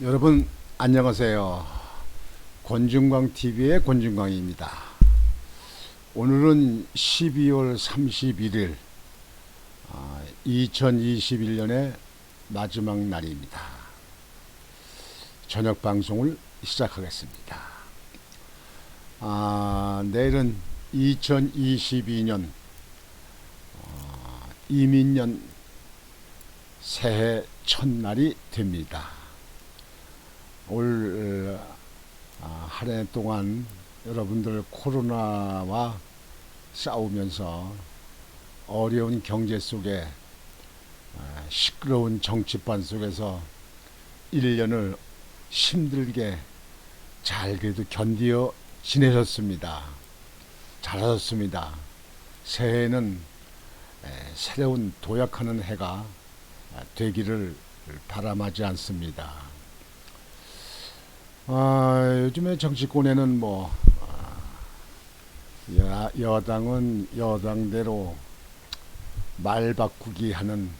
여러분 안녕하세요. 권중광 TV의 권중광입니다. 오늘은 12월 31일 2021년의 마지막 날입니다. 저녁 방송을 시작하겠습니다. 내일은 2022년 이민년 새해 첫날이 됩니다. 올 한 해 동안 여러분들 코로나와 싸우면서 어려운 경제 속에 시끄러운 정치판 속에서 1년을 힘들게 잘 그래도 견디어 지내셨습니다. 잘하셨습니다. 새해에는 새로운 도약하는 해가 되기를 바람하지 않습니다. 요즘에 정치권에는 여당은 여당대로 말 바꾸기 하는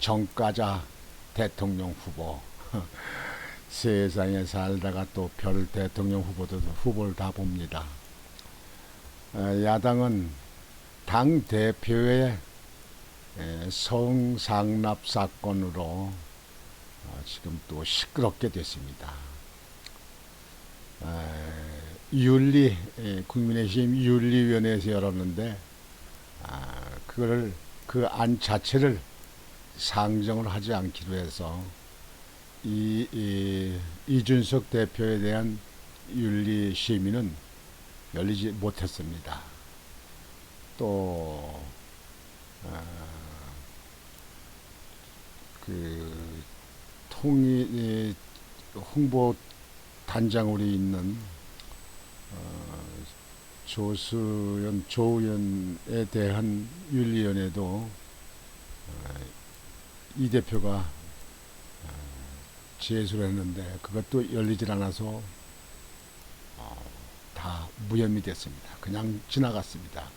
정가자 대통령 후보 세상에 살다가 또 별 대통령 후보를 다 봅니다. 야당은 당 대표의 성상납 사건으로 지금 또 시끄럽게 됐습니다. 국민의힘 윤리위원회에서 열었는데 그거를 그 안 자체를 상정을 하지 않기로 해서 이준석 대표에 대한 윤리 심의는 열리지 못했습니다. 또 그 통일 홍보 단장으로 있는 조의원에 대한 윤리위원회도 이 대표가 제소를 했는데 그것도 열리질 않아서 다 무혐의 됐습니다. 그냥 지나갔습니다.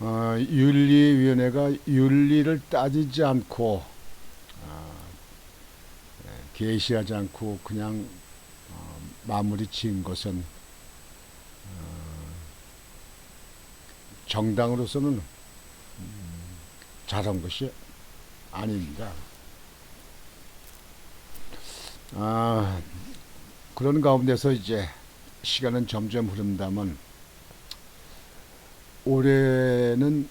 윤리위원회가 윤리를 따지지 않고 게시하지 않고 그냥 마무리 지은 것은 정당으로서는 잘한 것이 아닙니다. 그런 가운데서 이제 시간은 점점 흐른다면 올해는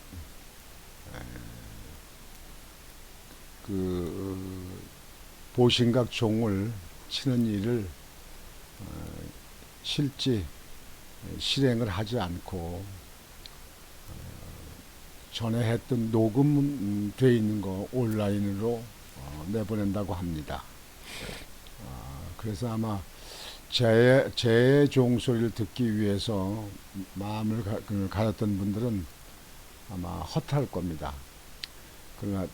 그 보신각 종을 치는 일을 실제 실행을 하지 않고 전에 했던 녹음돼 있는 거 온라인으로 내보낸다고 합니다. 그래서 아마 제 종소리를 듣기 위해서 마음을 가졌던 분들은 아마 허탈할 겁니다. 그러나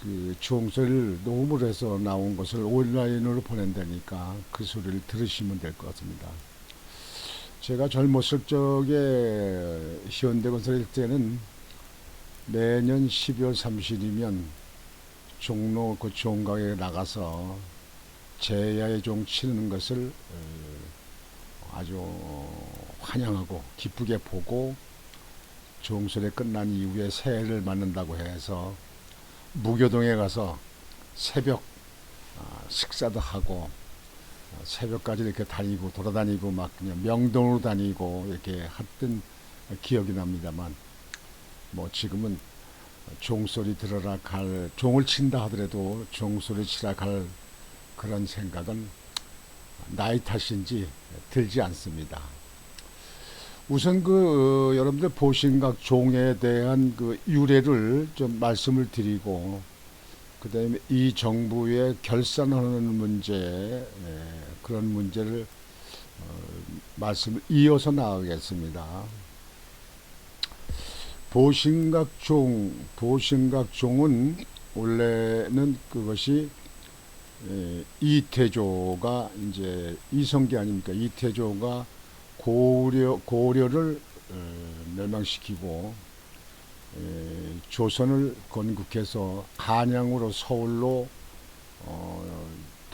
그 종소리를 녹음을 해서 나온 것을 온라인으로 보낸다니까 그 소리를 들으시면 될 것 같습니다. 제가 젊었을 적에 현대건설일 때는 매년 12월 30일이면 종로 그 종각에 나가서 제야의 종 치는 것을 아주 환영하고 기쁘게 보고 종소리 끝난 이후에 새해를 맞는다고 해서 무교동에 가서 새벽 식사도 하고 새벽까지 이렇게 다니고 돌아다니고 막 그냥 명동으로 다니고 이렇게 했던 기억이 납니다만 지금은 종소리 들어라 갈 종을 친다 하더라도 종소리 치라 갈 그런 생각은 나이 탓인지 들지 않습니다. 우선 여러분들 보신각 종에 대한 그 유래를 좀 말씀을 드리고 그 다음에 이 정부의 결산하는 문제 그런 문제를 말씀을 이어서 나가겠습니다. 보신각종은 원래는 그것이 이태조가 이제 이성계 아닙니까? 이태조가 고려를 멸망시키고 조선을 건국해서 한양으로 서울로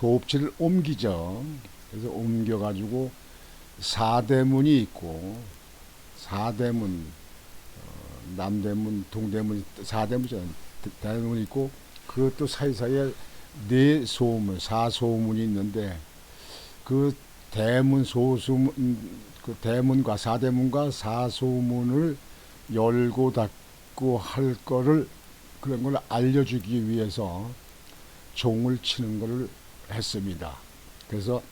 도읍지를 옮기죠. 그래서 옮겨가지고 사대문이 있고, 사대문, 남대문, 동대문, 사대문이잖아요. 대문이 있고, 그것도 사이사이에 네 소문, 사소문이 있는데, 그 대문 소수문, 그 대문과 사대문과 사소문을 열고 닫고 할 거를, 그런 걸 알려주기 위해서 종을 치는 것을 했습니다. 그래서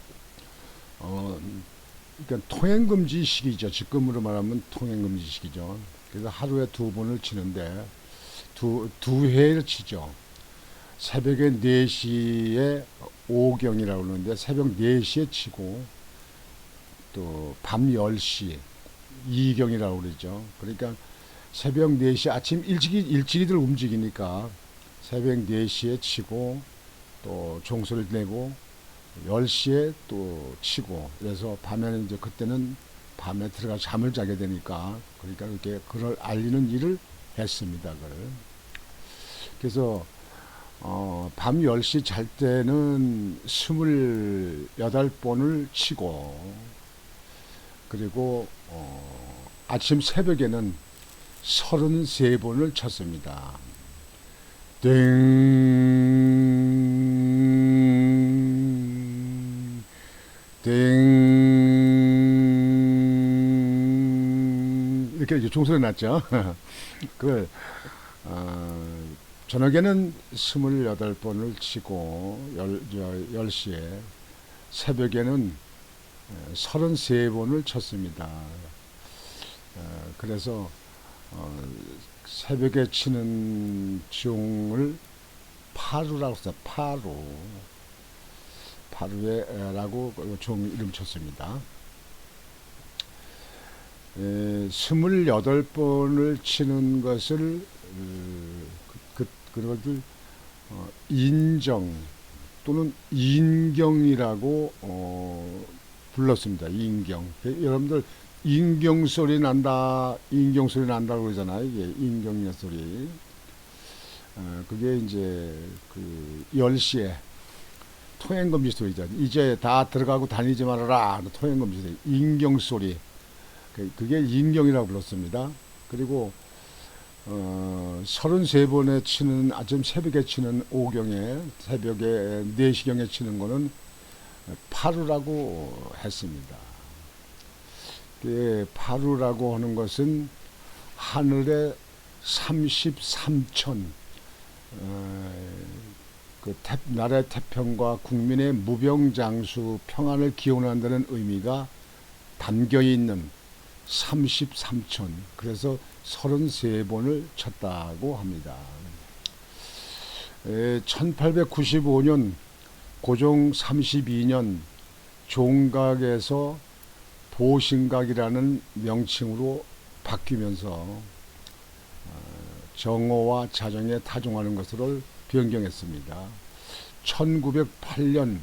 그러니까 통행금지식이죠. 지금으로 말하면 통행금지식이죠. 그래서 하루에 두 번을 치는데 두 회를 치죠. 새벽에 4시에 오경이라고 그러는데 새벽 4시에 치고 또 밤 10시 이경이라고 그러죠. 그러니까 새벽 4시 아침 일찍이들 움직이니까 새벽 4시에 치고 또 종소리를 내고 10시에 또 치고, 그래서 밤에는 이제 그때는 밤에 들어가 잠을 자게 되니까, 그러니까 이렇게 그걸 알리는 일을 했습니다. 그걸. 그래서 밤 10시 잘 때는 28번을 치고, 그리고 아침 새벽에는 33번을 쳤습니다. 땡, 땡, 이렇게 이제 종소리 났죠. 그걸, 저녁에는 28번을 치고, 10시에, 새벽에는 33번을 쳤습니다. 그래서, 새벽에 치는 종을 파루라고 써요. 파루에라고 종 이름 쳤습니다. 28번을 치는 것을 그것을 인정 또는 인경이라고 불렀습니다. 인경. 여러분들 인경 소리 난다, 인경 소리 난다고 그러잖아요. 이게 인경녀 소리. 그게 이제 그 10시에 통행금지 소리죠. 이제 다 들어가고 다니지 말아라. 통행금지 소리. 인경 소리. 그게 인경이라고 불렀습니다. 그리고 33번에 치는, 아침 새벽에 치는 오경에, 새벽에 4시경에 치는 거는 파루라고 했습니다. 파루라고 하는 것은 하늘의 33천, 나라의 태평과 국민의 무병장수 평안을 기원한다는 의미가 담겨 있는 33천, 그래서 33번을 쳤다고 합니다. 1895년 고종 32년 종각에서 보신각이라는 명칭으로 바뀌면서 정오와 자정에 타종하는 것으로 변경했습니다. 1908년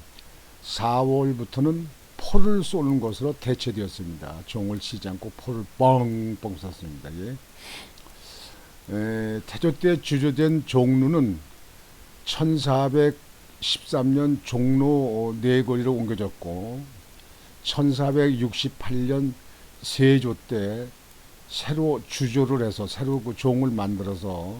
4월부터는 포를 쏘는 것으로 대체되었습니다. 종을 치지 않고 포를 뻥뻥 쐈습니다. 태조 때 주조된 종루는 1413년 종로 내거리로 옮겨졌고 1468년 세조 때 새로 주조를 해서 새로 그 종을 만들어서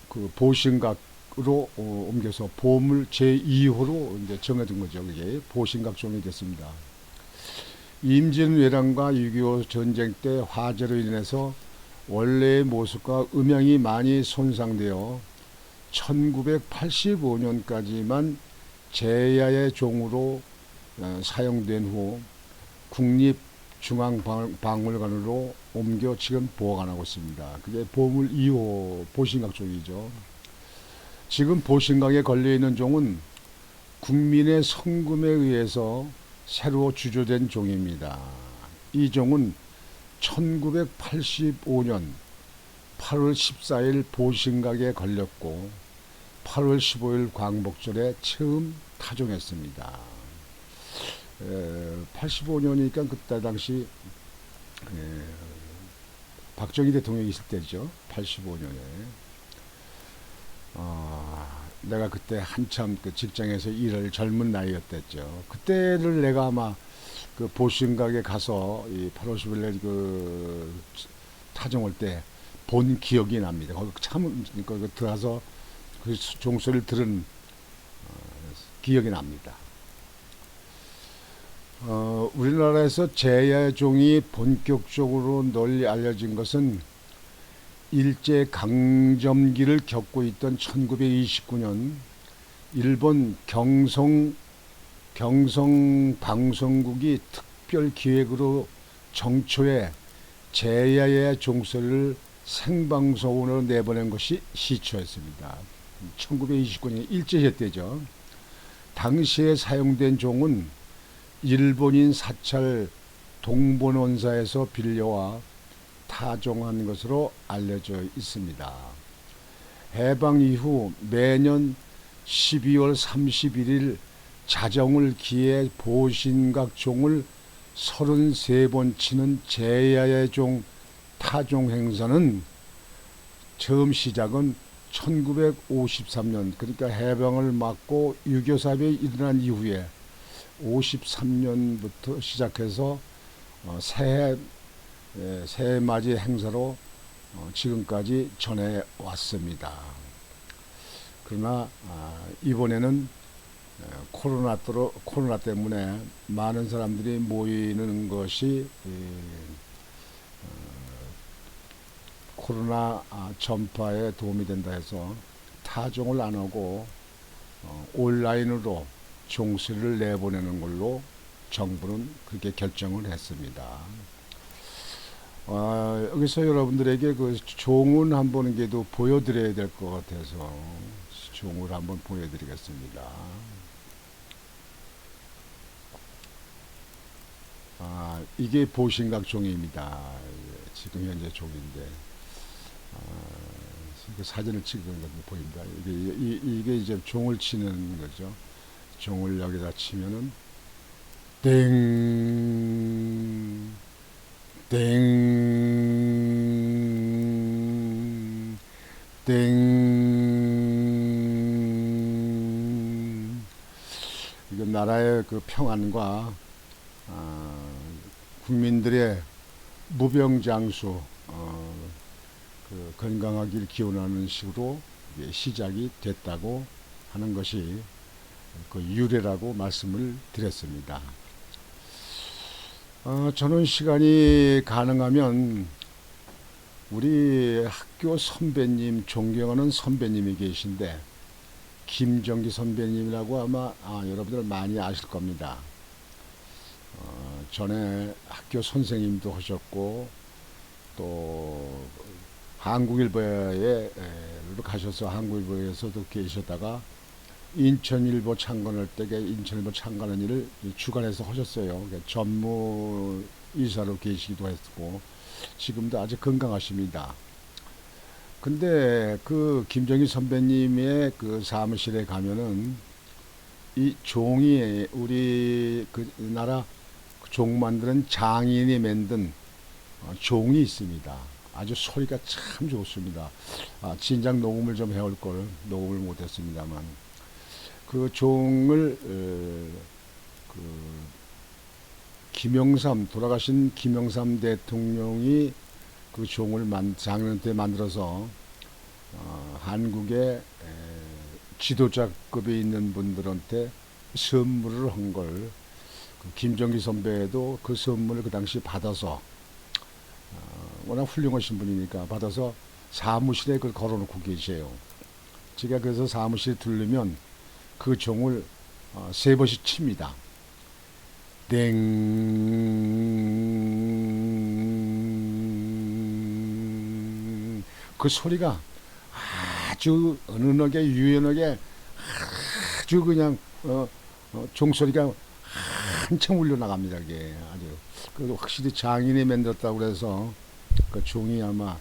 그 보신각으로 옮겨서 보물 제2호로 이제 정해진 거죠. 그게 보신각종이 됐습니다. 임진왜란과 6.25 전쟁 때 화재로 인해서 원래의 모습과 음향이 많이 손상되어 1985년까지만 제야의 종으로 사용된 후 국립중앙박물관으로 옮겨 지금 보관하고 있습니다. 그게 보물 2호 보신각종이죠. 지금 보신각에 걸려있는 종은 국민의 성금에 의해서 새로 주조된 종입니다. 이 종은 1985년 8월 14일 보신각에 걸렸고 8월 15일 광복절에 처음 타종했습니다. 85년이니까 그때 당시 박정희 대통령이 있을 때죠. 85년에 내가 그때 한참 그 직장에서 일을 젊은 나이였댔죠. 그때를 내가 아마 그 보신각에 가서 이 8, 50일에 그 타종할 때 본 기억이 납니다. 거기 참 거기 들어가서 그 종소리를 들은 기억이 납니다. 우리나라에서 제야종이 본격적으로 널리 알려진 것은 일제 강점기를 겪고 있던 1929년 일본 경성 방송국이 특별 기획으로 정초에 제야의 종소리를 생방송으로 내보낸 것이 시초였습니다. 1929년 일제시대 때죠. 당시에 사용된 종은 일본인 사찰 동본원사에서 빌려와 타종한 것으로 알려져 있습니다. 해방 이후 매년 12월 31일 자정을 기해 보신각 종을 33번 치는 제야의 종 타종 행사는 처음 시작은 1953년, 그러니까 해방을 맞고 6.25 사변이 일어난 이후에 53년부터 시작해서 새해 맞이 행사로 지금까지 전해왔습니다. 그러나 이번에는 코로나 때문에 많은 사람들이 모이는 것이 코로나 전파에 도움이 된다 해서 타종을 안 하고 온라인으로 종소리를 내보내는 걸로 정부는 그렇게 결정을 했습니다. 여기서 여러분들에게 그 종을 한번 그래도 보여드려야 될 것 같아서 종을 한번 보여드리겠습니다. 이게 보신각 종입니다. 지금 현재 종인데 그 사진을 찍은 것 보입니다. 이게 이제 종을 치는 거죠. 종을 여기다 치면은 땡, 땡, 땡. 이건 나라의 그 평안과 국민들의 무병장수, 그 건강하길 기원하는 식으로 시작이 됐다고 하는 것이 그 유래라고 말씀을 드렸습니다. 저는 시간이 가능하면 우리 학교 선배님, 존경하는 선배님이 계신데 김정기 선배님이라고 아마 여러분들 많이 아실 겁니다. 전에 학교 선생님도 하셨고 또 한국일보에 가셔서 한국일보에서도 계셨다가 인천일보 창간할 때 인천일보 창간하는 일을 주관해서 하셨어요. 전무이사로 계시기도 했고 지금도 아주 건강하십니다. 근데 그 김정희 선배님의 그 사무실에 가면은 이 종이 우리 그 나라 종 만드는 장인이 만든 종이 있습니다. 아주 소리가 참 좋습니다. 진작 녹음을 좀 해올 걸 녹음을 못했습니다만 그 종을 돌아가신 김영삼 대통령이 그 종을 장인한테 만들어서 한국의 지도자급에 있는 분들한테 선물을 한 걸 김정기 선배도 그 선물을 그 당시 받아서 워낙 훌륭하신 분이니까 받아서 사무실에 그걸 걸어놓고 계세요. 제가 그래서 사무실에 들르면 그 종을 3번씩 칩니다. 땡. 그 소리가 아주 은은하게 유연하게 아주 그냥 종소리가 한참 울려 나갑니다. 이게 아주 그래도 확실히 장인이 만들었다고 그래서 그 종이 아마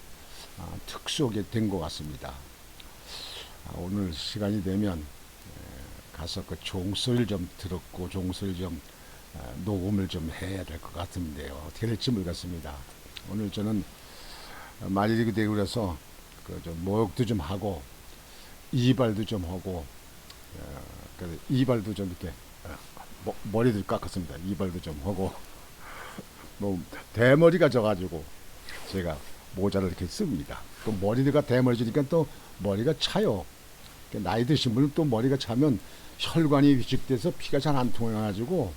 특수하게 된 것 같습니다. 오늘 시간이 되면 가서 그 종소리를 좀 들었고 종소리를 좀 녹음을 좀 해야 될 것 같은데요. 어떻게 될지 모르겠습니다. 오늘 저는 말일이 되고 그래서 그 좀 목욕도 좀 하고 이발도 좀 하고, 그래서 이발도 좀 이렇게 머리도 깎았습니다. 이발도 좀 하고 너무 대머리가 져가지고 제가 모자를 이렇게 씁니다. 또 머리가 대머리 지니까 또 머리가 차요. 나이 드신 분은 또 머리가 차면 혈관이 위축돼서 피가 잘 안 통해가지고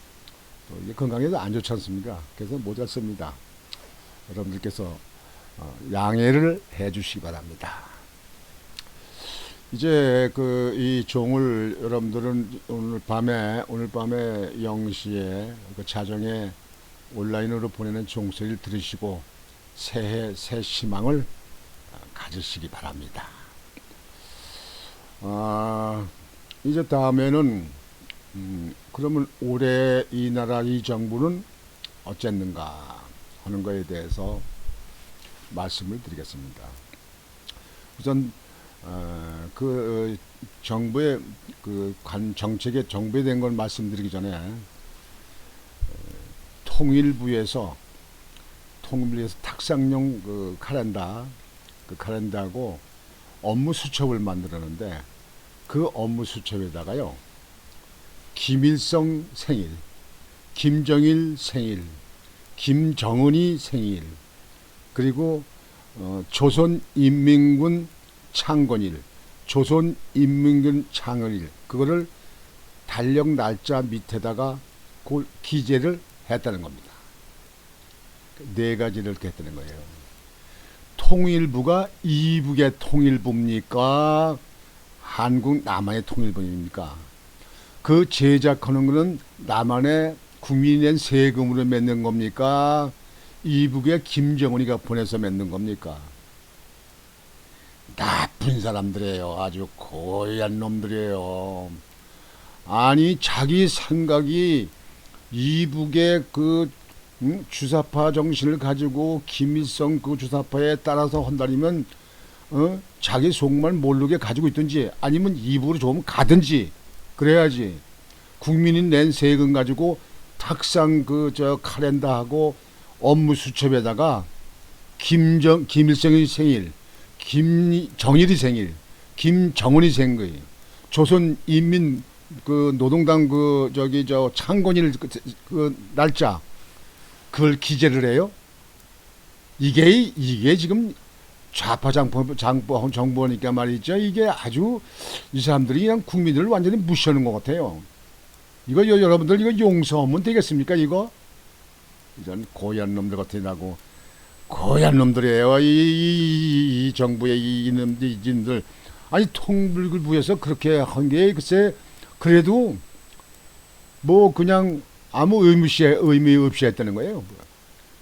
또 이게 건강에도 안 좋지 않습니까? 그래서 모자를 씁니다. 여러분들께서 양해를 해주시기 바랍니다. 이제 이 종을 여러분들은 오늘 밤에 0시에 그 자정에 온라인으로 보내는 종소리를 들으시고 새해 새 희망을 가지시기 바랍니다. 이제 다음에는 그러면 올해 이 나라 이 정부는 어쨌는가 하는 것에 대해서 말씀을 드리겠습니다. 우선 정부의 정책의 정부에 대한 걸 말씀드리기 전에 통일부에서 탁상용 카렌다하고 업무 수첩을 만들었는데 그 업무 수첩에다가요 김일성 생일, 김정일 생일, 김정은이 생일, 그리고 조선인민군 창건일, 조선인민군 창건일, 그거를 달력 날짜 밑에다가 기재를 했다는 겁니다. 네 가지를 이렇게 했다는 거예요. 통일부가 이북의 통일부입니까? 한국 남한의 통일부입니까? 그 제작하는 것은 남한의 국민이 낸 세금으로 맺는 겁니까? 이북의 김정은이가 보내서 맺는 겁니까? 나쁜 사람들이에요. 아주 고얀 놈들이에요. 아니 자기 생각이 이북의 주사파 정신을 가지고 김일성 그 주사파에 따라서 한다면 자기 속만 모르게 가지고 있든지 아니면 이북으로 조금 가든지 그래야지. 국민이 낸 세금 가지고 탁상 카렌다하고 업무 수첩에다가 김일성의 생일, 김정일이 생일, 김정은이 생일, 조선인민 노동당 창건일 날짜 그걸 기재를 해요. 이게 지금 좌파 정부니까 말이죠. 이게 아주 이 사람들이 그냥 국민들을 완전히 무시하는 것 같아요. 이거 여러분들 이거 용서하면 되겠습니까? 이거 이런 고얀 놈들 같으라고. 고얀 놈들이에요. 이 정부의 이놈들. 아니 통일부에서 그렇게 한 게 글쎄 그래도 뭐 그냥 아무 의미 없이 했다는 거예요.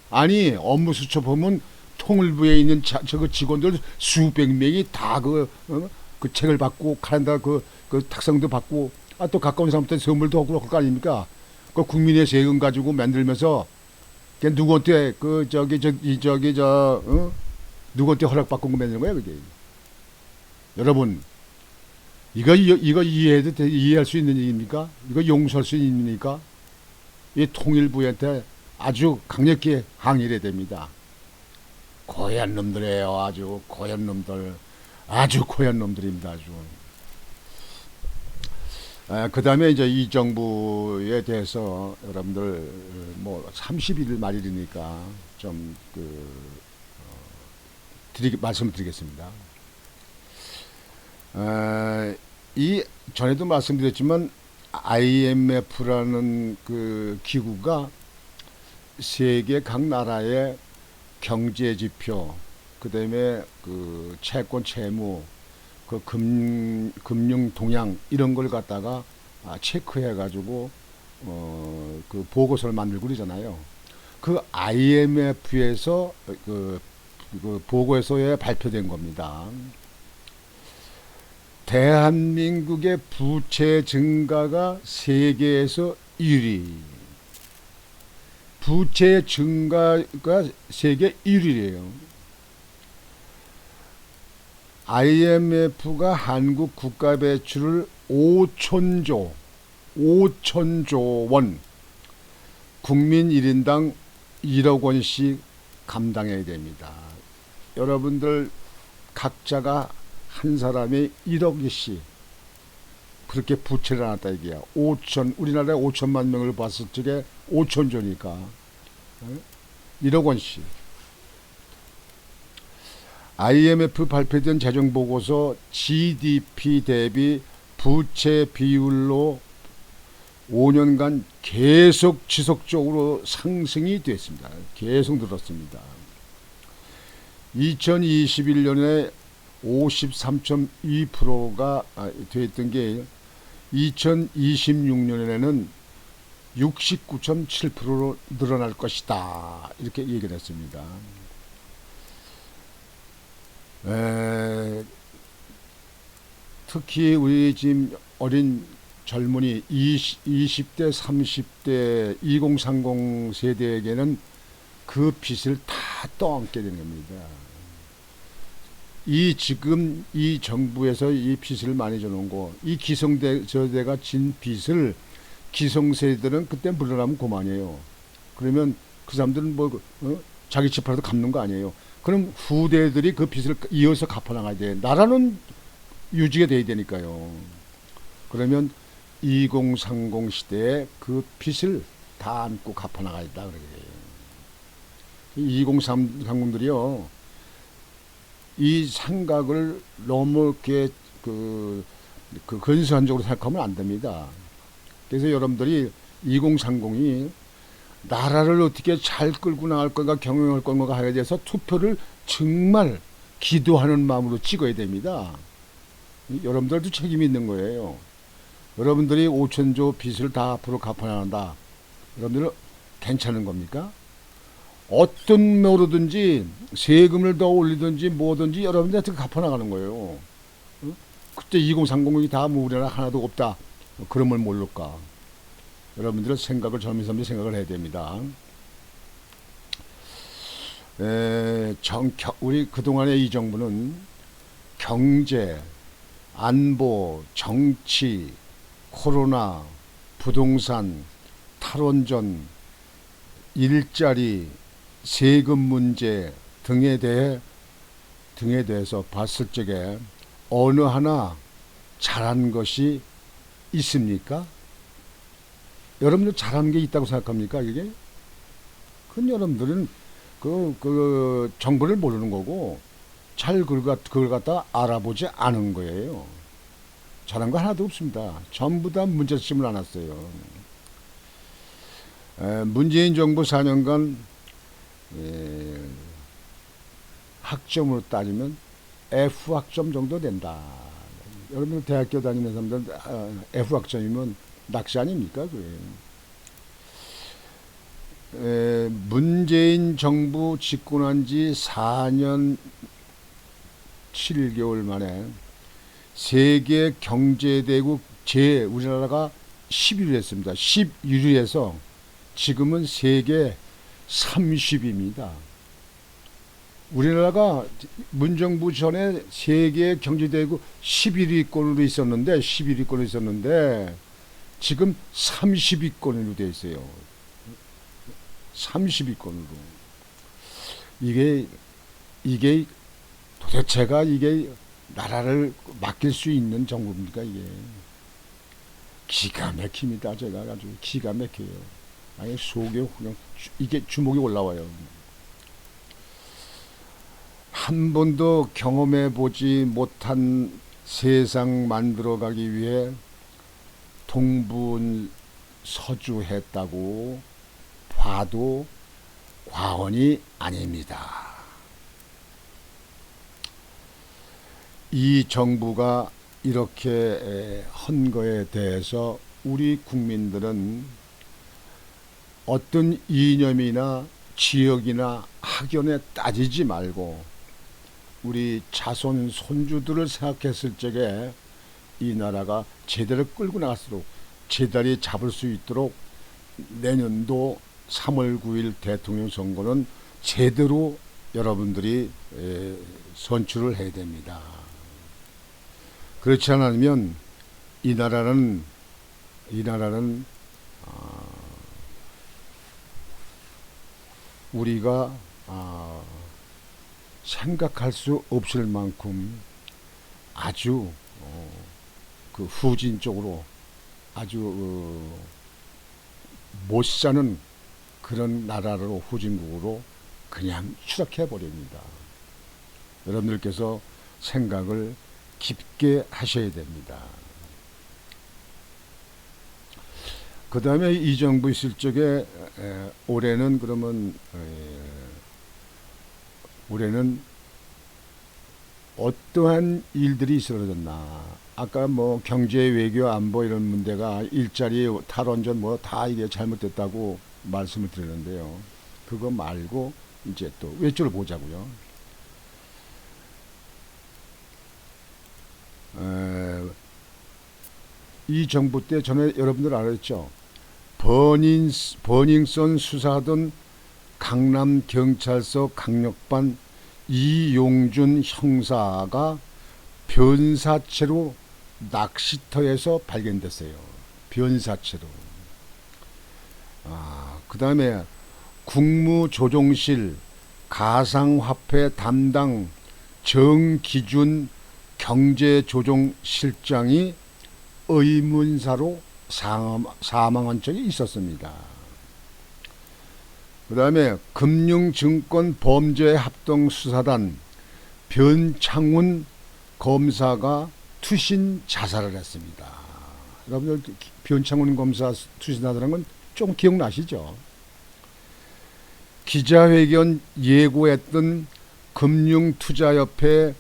아니 업무 수첩 보면 통일부에 있는 저 직원들 수백 명이 다 그 책을 받고 카렌다 그 탁상도 받고 또 가까운 사람한테 선물도 하고 그럴 거 아닙니까? 그 국민의 세금 가지고 만들면서 누구한테 누구한테 허락받고 만드는 거야 그게. 여러분 이거 이해할 수 있는 얘기입니까? 이거 용서할 수 있는 일입니까? 이 통일부한테 아주 강력히 항의해야 됩니다. 고얀 놈들이에요. 아주 고얀 놈들. 아주 고얀 놈들입니다. 아주. 그 다음에 이제 이 정부에 대해서 여러분들 뭐 31일 말일이니까 좀 말씀을 드리겠습니다. 이 전에도 말씀드렸지만 IMF라는 그 기구가 세계 각 나라의 경제 지표, 그다음에 그 채권 채무, 그 금융 동향 이런 걸 갖다가 체크해 가지고 그 보고서를 만들고 그러잖아요. 그 IMF에서 그 보고서에 발표된 겁니다. 대한민국의 부채 증가가 세계에서 1위. 부채 증가가 세계 1위래요. IMF가 한국 국가 배출을 5천조 원, 국민 1인당 1억 원씩 감당해야 됩니다. 여러분들 각자가 한 사람이 1억이씩 그렇게 부채를 안았다 이게야. 5천 우리나라에 5천만 명을 봤을 적에 5천조니까 1억 원씩. IMF 발표된 재정보고서 GDP 대비 부채 비율로 5년간 계속 지속적으로 상승이 됐습니다. 계속 늘었습니다. 2021년에 53.2%가 됐던 게 2026년에는 69.7%로 늘어날 것이다. 이렇게 얘기를 했습니다. 특히 우리 지금 어린 젊은이 20대, 30대, 2030 세대에게는 그 빚을 다 떠안게 되는 겁니다. 지금 이 정부에서 이 빚을 많이 져놓은 거, 이 기성세대가 진 빚을 기성세대들은 그때 물러나면 그만이에요. 그러면 그 사람들은 자기 집이라도 갚는 거 아니에요. 그럼 후대들이 그 빚을 이어서 갚아나가야 돼. 나라는 유지가 돼야 되니까요. 그러면 2030 시대에 그 빚을 다 안고 갚아나가야 된다. 그래요. 2030들이요. 이 생각을 너무 이렇게 근사한적으로 생각하면 안 됩니다. 그래서 여러분들이 2030이 나라를 어떻게 잘 끌고 나갈 건가 경영할 건가 하에 대해서 투표를 정말 기도하는 마음으로 찍어야 됩니다. 여러분들도 책임이 있는 거예요. 여러분들이 5천조 빚을 다 앞으로 갚아나간다. 여러분들은 괜찮은 겁니까? 어떤 뭐로든지 세금을 더 올리든지 뭐든지 여러분들한테 갚아나가는 거예요. 그때 2030이 다 우리나라 하나도 없다. 그러면 모를까. 여러분들은 젊은 사람들이 생각을 해야 됩니다. 우리 그동안의 이 정부는 경제, 안보, 정치, 코로나, 부동산, 탈원전, 일자리, 세금 문제 등에 대해서 봤을 적에 어느 하나 잘한 것이 있습니까? 여러분들 잘한 게 있다고 생각합니까? 이게? 그건 여러분들은 그 정보를 모르는 거고 잘 그걸 갖다 알아보지 않은 거예요. 잘한 거 하나도 없습니다. 전부 다 문제점을 안 왔어요. 문재인 정부 4년간 학점으로 따지면 F학점 정도 된다. 여러분 대학교 다니는 사람들 F학점이면 낚시 아닙니까? 문재인 정부 집권한 지 4년 7개월 만에 세계 경제대국 우리나라가 11위를 했습니다. 11위에서 지금은 세계 30위입니다. 우리나라가 문정부 전에 세계 경제대국 11위권으로 있었는데 지금 30위권으로 되어 있어요. 30위권으로. 이게 도대체가 이게 나라를 맡길 수 있는 정부입니까? 이게 기가 막힙니다. 제가 아주 기가 막혀요. 아예 속에 그냥 이게 주목이 올라와요. 한 번도 경험해 보지 못한 세상 만들어가기 위해 동분서주했다고 봐도 과언이 아닙니다. 이 정부가 이렇게 한 거에 대해서 우리 국민들은 어떤 이념이나 지역이나 학연에 따지지 말고 우리 자손 손주들을 생각했을 적에 이 나라가 제대로 끌고 나갈수록 제자리 잡을 수 있도록 내년도 3월 9일 대통령 선거는 제대로 여러분들이 선출을 해야 됩니다. 그렇지 않으면 이 나라는 우리가 생각할 수 없을 만큼 아주 그 후진 쪽으로 아주 못 사는 그런 나라로 후진국으로 그냥 추락해 버립니다. 여러분들께서 생각을 깊게 하셔야 됩니다. 그 다음에 이 정부 있을 적에 올해는 그러면 올해는 어떠한 일들이 있어졌나. 아까 뭐 경제, 외교, 안보 이런 문제가 일자리, 탈원전 뭐 다 이게 잘못됐다고 말씀을 드렸는데요. 그거 말고 이제 또 외줄을 보자고요. 이 정부 때 전에 여러분들 알았죠? 버닝썬 수사하던 강남경찰서 강력반 이용준 형사가 변사체로 낚시터에서 발견됐어요. 변사체로. 그 다음에 국무조정실 가상화폐 담당 정기준 경제조정실장이 의문사로 사망한 적이 있었습니다. 그 다음에 금융증권범죄합동수사단 변창훈 검사가 투신 자살을 했습니다. 여러분들 변창훈 검사 투신하다는 건 좀 기억나시죠? 기자회견 예고했던 금융투자협회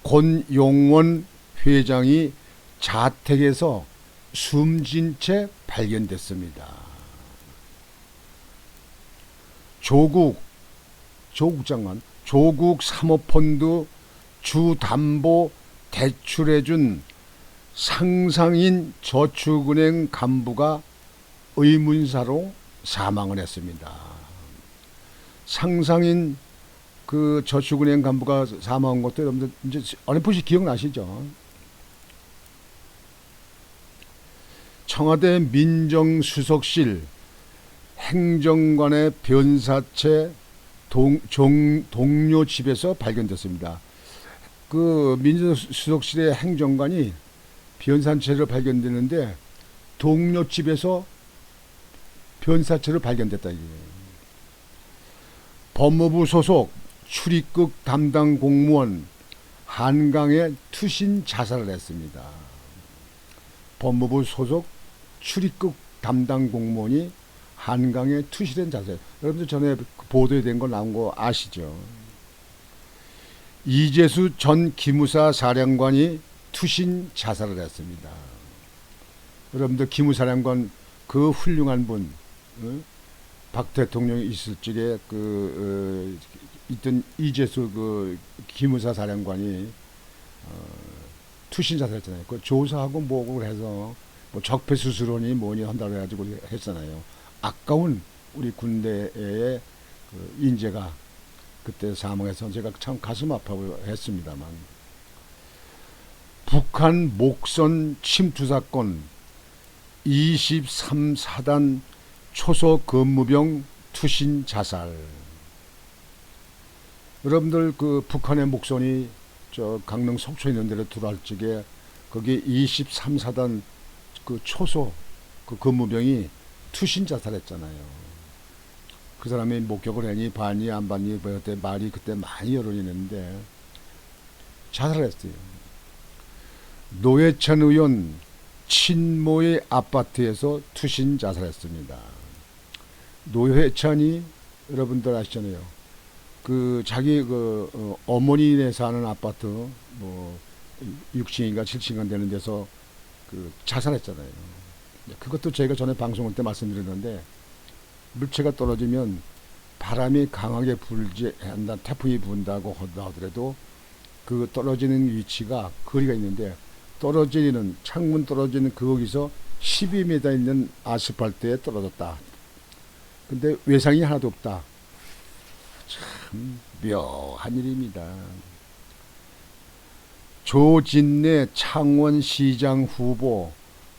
권용원 회장이 자택에서 숨진 채 발견됐습니다. 조국 장관, 조국 사모펀드 주담보 대출해준 상상인 저축은행 간부가 의문사로 사망을 했습니다. 상상인 그 저축은행 간부가 사망한 것도 여러분들 이제 어렴풋이 기억나시죠? 청와대 민정수석실 행정관의 변사체 동료 집에서 발견됐습니다. 그 민정수석실의 행정관이 변사체로 발견되는데 동료 집에서 변사체로 발견됐다. 이게. 법무부 소속 출입국 담당 공무원 한강에 투신 자살을 했습니다. 법무부 소속 출입국 담당 공무원이 한강에 투신된 자살. 여러분들 전에 보도된 거 나온 거 아시죠? 이재수 전 기무사 사령관이 투신 자살을 했습니다. 여러분들 기무사령관 그 훌륭한 분, 박 대통령이 있을 적에 있던 이재수 그 기무사 사령관이 투신 자살했잖아요. 그 조사하고 뭐고 해서 뭐 적폐 수수론이 뭐니 한다고 해가지고 했잖아요. 아까운 우리 군대의 그 인재가 그때 사망해서 제가 참 가슴 아파했습니다만. 북한 목선 침투 사건 23사단 초소 근무병 투신 자살. 여러분들 그 북한의 목선이 저 강릉 속초에 있는 데로 들어갈 적에 거기 23사단 그 초소 그 근무병이 투신 자살했잖아요. 그 사람이 목격을 했니 봤니 안 봤니 그때 말이 그때 많이 여론이 있는데 자살을 했어요. 노회찬 의원 친모의 아파트에서 투신 자살했습니다. 노회찬이 여러분들 아시잖아요. 그 자기 그 어머니네 사는 아파트 뭐 6층인가 7층인가 되는 데서 그 자살했잖아요. 그것도 저희가 전에 방송할 때 말씀드렸는데 물체가 떨어지면 바람이 강하게 불지 한다, 태풍이 분다고 하더라도 그 떨어지는 위치가 거리가 있는데 떨어지는 창문 떨어지는 거기서 12m 있는 아스팔트에 떨어졌다. 근데 외상이 하나도 없다. 참 묘한 일입니다. 조진내 창원시장 후보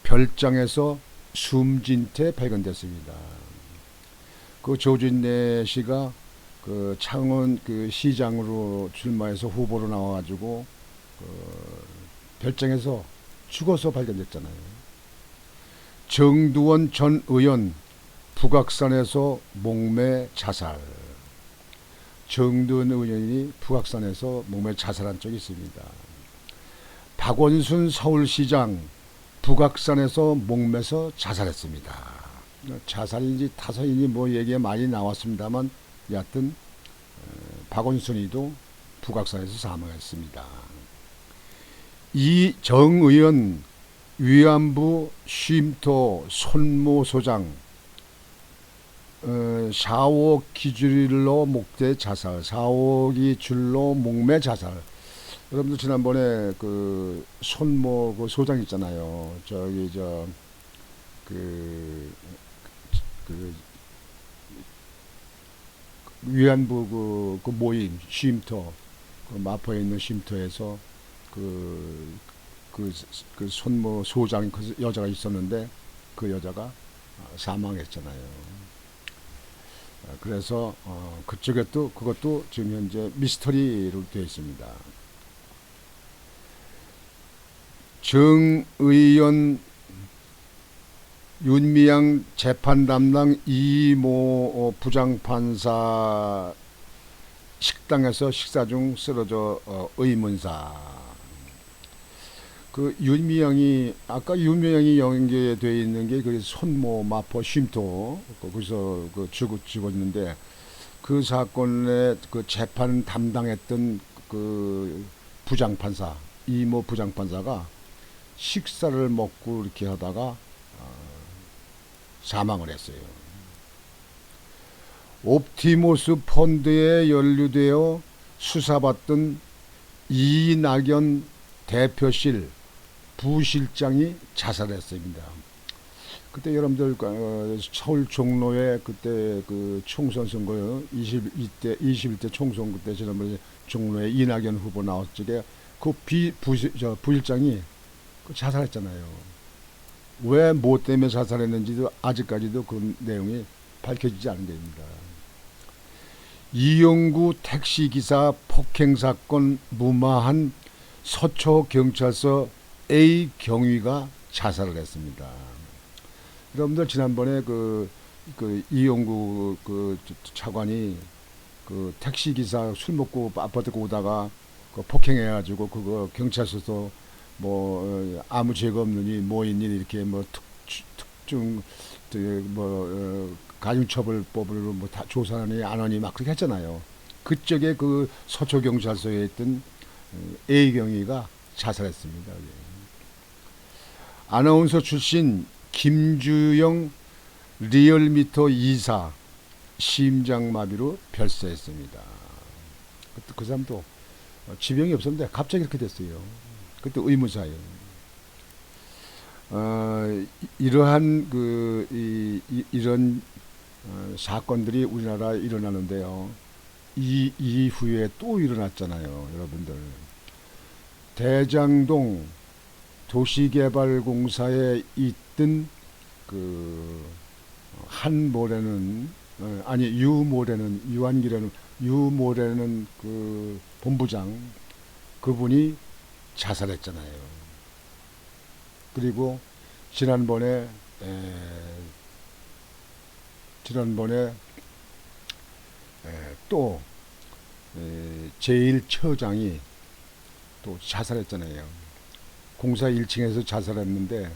별장에서 숨진 채 발견됐습니다. 그 조진내 씨가 그 창원 그 시장으로 출마해서 후보로 나와가지고 별장에서 죽어서 발견됐잖아요. 정두원 전 의원 북악산에서 목매 자살. 정두원 의원이 북악산에서 목매 자살한 적이 있습니다. 박원순 서울시장 북악산에서 목매서 자살했습니다. 자살인지 타살인지 뭐 얘기가 많이 나왔습니다만 여하튼 박원순이도 북악산에서 사망했습니다. 이정 의원 위안부 쉼터 손모소장 4억 기줄로 목대 자살, 4억이 줄로 목매 자살. 여러분들 지난번에 그 손모 그 소장 있잖아요. 저기 그 위안부 그 모임 쉼터, 그 마포에 있는 쉼터에서 그 손모 소장 그 여자가 있었는데 그 여자가 사망했잖아요. 그래서 그쪽에 또 그것도 지금 현재 미스터리로 되어 있습니다. 정 의원 윤미향 재판 담당 이모 부장판사 식당에서 식사 중 쓰러져 의문사. 그 윤미향이 아까 윤미향이 연계되어 있는 게 그 손모 마포 쉼터 거기서 그 죽었는데 그 사건에 그 재판 담당했던 그 부장판사 이모 부장판사가 식사를 먹고 이렇게 하다가 사망을 했어요. 옵티모스 펀드에 연루되어 수사받던 이낙연 대표실 부실장이 자살했습니다. 그때 여러분들 서울 종로에 그때 그 총선 선거요 21대 총선 그때 지난번에 종로에 이낙연 후보 나왔을 적에 그 부실장이 자살했잖아요. 왜 뭐 때문에 자살했는지도 아직까지도 그 내용이 밝혀지지 않은 겁니다. 이용구 택시기사 폭행사건 무마한 서초경찰서 A 경위가 자살을 했습니다. 여러분들 지난번에 그 이용구 그 차관이 그 택시기사 술 먹고 아파트 오다가 그 폭행해가지고 그거 경찰서도 뭐 아무 죄가 없느니 뭐 있니 이렇게 뭐 특중 뭐 가중처벌법으로 뭐 다 조사하니 안 하니 막 그렇게 했잖아요. 그쪽에 그 서초경찰서에 있던 A 경위가 자살했습니다. 아나운서 출신 김주영 리얼미터 이사 심장마비로 별세했습니다. 그 사람도 지병이 없었는데 갑자기 이렇게 됐어요. 그때 의무사예요. 이러한 이런 사건들이 우리나라에 일어나는데요. 이 이후에 또 일어났잖아요, 여러분들. 대장동 도시개발공사에 있던 그 한모래는 유모래는 그 본부장 그분이 자살했잖아요. 그리고 지난번에 또 제1처장이 또 자살했잖아요. 공사 1층에서 자살했는데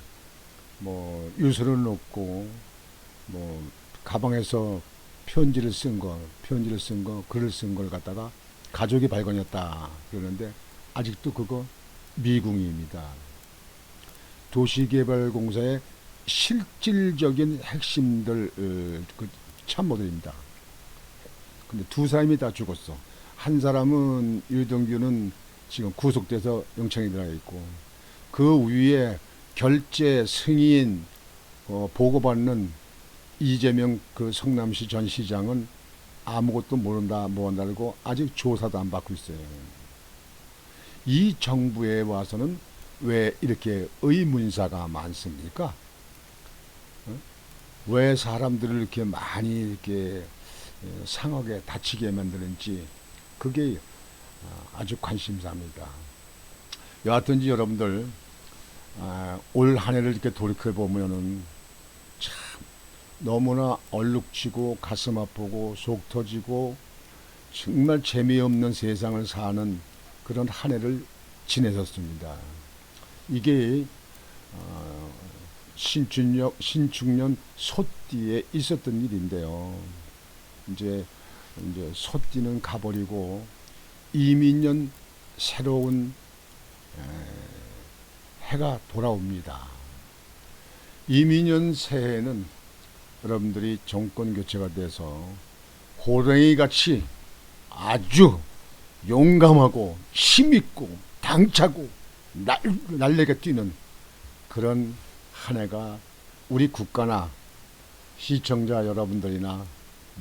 뭐 유서는 없고 뭐 가방에서 편지를 쓴 거, 글을 쓴 걸 갖다가 가족이 발견했다 그러는데 아직도 그거 미궁입니다. 도시개발공사의 실질적인 핵심들 그 참모들입니다. 근데 두 사람이 다 죽었어. 한 사람은 유동규는 지금 구속돼서 영창에 들어가 있고 그 위에 결재 승인 보고받는 이재명 그 성남시 전 시장은 아무것도 모른다고 아직 조사도 안 받고 있어요. 이 정부에 와서는 왜 이렇게 의문사가 많습니까? 왜 사람들을 이렇게 많이 이렇게 상하게 다치게 만드는지 그게 아주 관심사입니다. 여하튼지 여러분들 올 한 해를 이렇게 돌이켜 보면은 참 너무나 얼룩지고 가슴 아프고 속 터지고 정말 재미없는 세상을 사는 그런 한 해를 지내셨습니다. 이게 신축년 소띠에 있었던 일인데요. 이제 소띠는 가버리고 이민년 새로운 해가 돌아옵니다. 이민년 새해에는 여러분들이 정권 교체가 돼서 호랑이 같이 아주 용감하고 힘있고 당차고 날래게 뛰는 그런 한 해가 우리 국가나 시청자 여러분들이나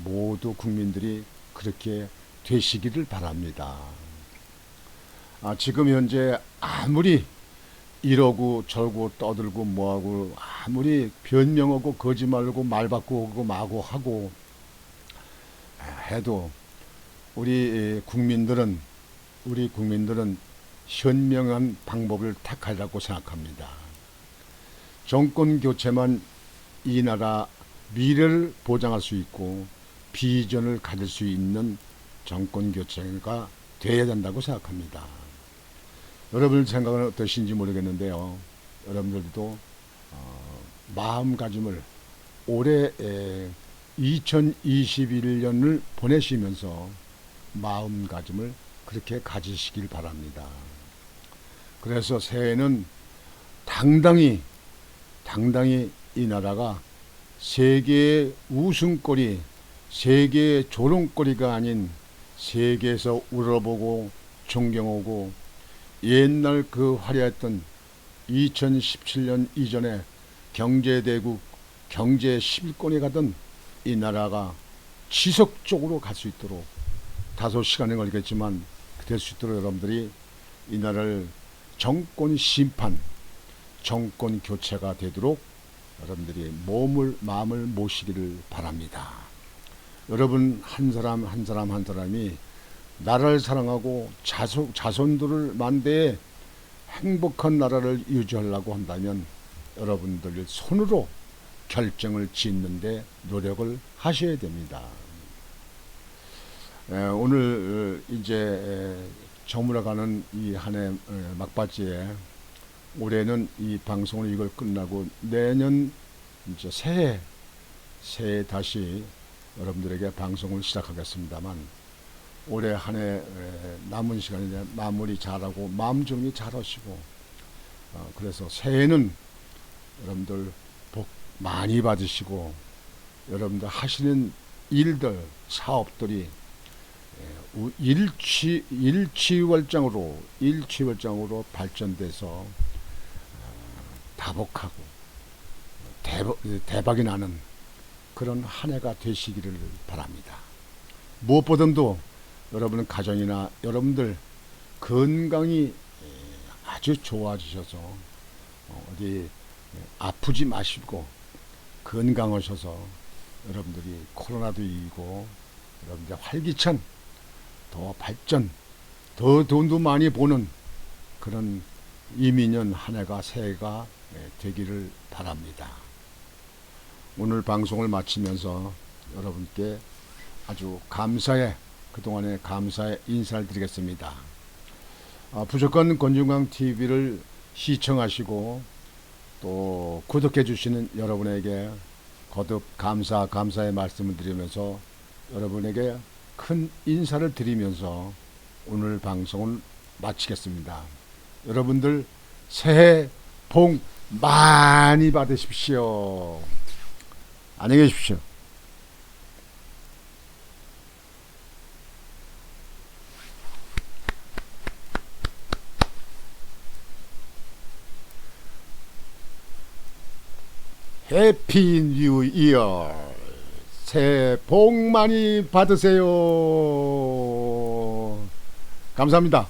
모두 국민들이 그렇게 되시기를 바랍니다. 지금 현재 아무리 이러고 저러고 떠들고 뭐하고 아무리 변명하고 거짓말하고 말 바꾸고 마고 하고 해도 우리 국민들은 현명한 방법을 택하라고 생각합니다. 정권 교체만 이 나라 미래를 보장할 수 있고 비전을 가질 수 있는 정권 교체가 되어야 된다고 생각합니다. 여러분 생각은 어떠신지 모르겠는데요. 여러분들도 마음가짐을 올해 2021년을 보내시면서 마음가짐을 그렇게 가지시길 바랍니다. 그래서 새해는 당당히 이 나라가 세계의 웃음거리, 세계의 조롱거리가 아닌 세계에서 우러보고 존경하고 옛날 그 화려했던 2017년 이전에 경제대국, 경제 10위권에 가던 이 나라가 지속적으로 갈 수 있도록 다소 시간이 걸리겠지만 될 수 있도록 여러분들이 이 나라를 정권 심판, 정권 교체가 되도록 여러분들이 마음을 모시기를 바랍니다. 여러분 한 사람이 나라를 사랑하고 자손들을 만대에 행복한 나라를 유지하려고 한다면 여러분들 손으로 결정을 짓는데 노력을 하셔야 됩니다. 오늘 이제 저물어가는 이 한 해 막바지에 올해는 이 방송을 이걸 끝나고 내년 이제 새해 다시 여러분들에게 방송을 시작하겠습니다만 올해 한 해 남은 시간에 마무리 잘하고 마음 정리 잘하시고 그래서 새해는 여러분들 복 많이 받으시고 여러분들 하시는 일들 사업들이 일취월장으로 발전돼서 다복하고 대박이 나는 그런 한 해가 되시기를 바랍니다. 무엇보다도 여러분 가정이나 여러분들 건강이 아주 좋아지셔서 어디 아프지 마시고 건강하셔서 여러분들이 코로나도 이기고 여러분들 활기찬 더 발전 더 돈도 많이 버는 그런 이민년 한 해가 새해가 되기를 바랍니다. 오늘 방송을 마치면서 여러분께 아주 그동안에 감사의 인사를 드리겠습니다. 부족한 권중광 TV를 시청하시고 또 구독해 주시는 여러분에게 거듭 감사의 말씀을 드리면서 여러분에게 큰 인사를 드리면서 오늘 방송을 마치겠습니다. 여러분들 새해 복 많이 받으십시오. 안녕히 계십시오. 해피 뉴 이어. 새해 복 많이 받으세요. 감사합니다.